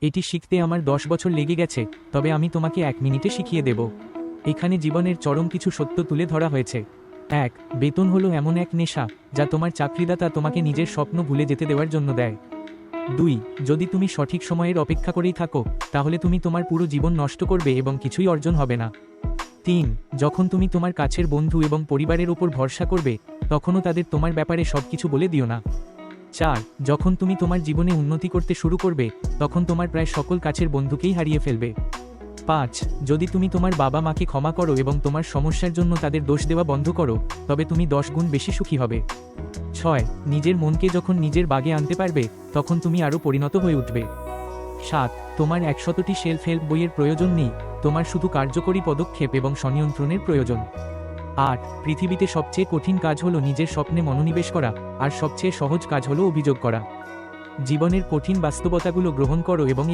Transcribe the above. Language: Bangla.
এটি শিখতে আমার 10 বছর লেগে গেছে, তবে আমি তোমাকে 1 মিনিটে শিখিয়ে দেব। এখানে জীবনের চরম কিছু সত্য তুলে ধরা হয়েছে। 1. বেতন হলো এমন এক নেশা যা তোমার চাকরিদাতা তোমাকে নিজের স্বপ্ন ভুলে যেতে দেওয়ার জন্য দেয়। 2. যদি তুমি সঠিক সময়ের অপেক্ষা করেই থাকো, তাহলে তুমি তোমার পুরো জীবন নষ্ট করবে এবং কিছুই অর্জন হবে না। 3. যখন তুমি তোমার কাছের বন্ধু এবং পরিবারের উপর ভরসা করবে, তখনও তাদের তোমার ব্যাপারে সবকিছু বলে দিও না। 4. যখন তুমি তোমার জীবনে উন্নতি করতে শুরু করবে, তখন তোমার প্রায় সকল কাছের বন্ধুকেই হারিয়ে ফেলবে। 5. যদি তুমি তোমার বাবা মাকে ক্ষমা করো এবং তোমার সমস্যার জন্য তাদের দোষ দেওয়া বন্ধ করো, তবে তুমি 10 গুণ বেশি সুখী হবে। 6. নিজের মনকে যখন নিজের বাগে আনতে পারবে, তখন তুমি আরও পরিণত হয়ে উঠবে। 7. তোমার 100টি সেলফ হেল্প বইয়ের প্রয়োজন নেই, তোমার শুধু কার্যকরী পদক্ষেপ এবং স্বনিয়ন্ত্রণের প্রয়োজন। 8. পৃথিবীতে সবচেয়ে কঠিন কাজ হলো নিজের স্বপ্নে মনোনিবেশ করা, আর সবচেয়ে সহজ কাজ হলো অভিযোগ করা। জীবনের কঠিন বাস্তবতাগুলো গ্রহণ করো এবং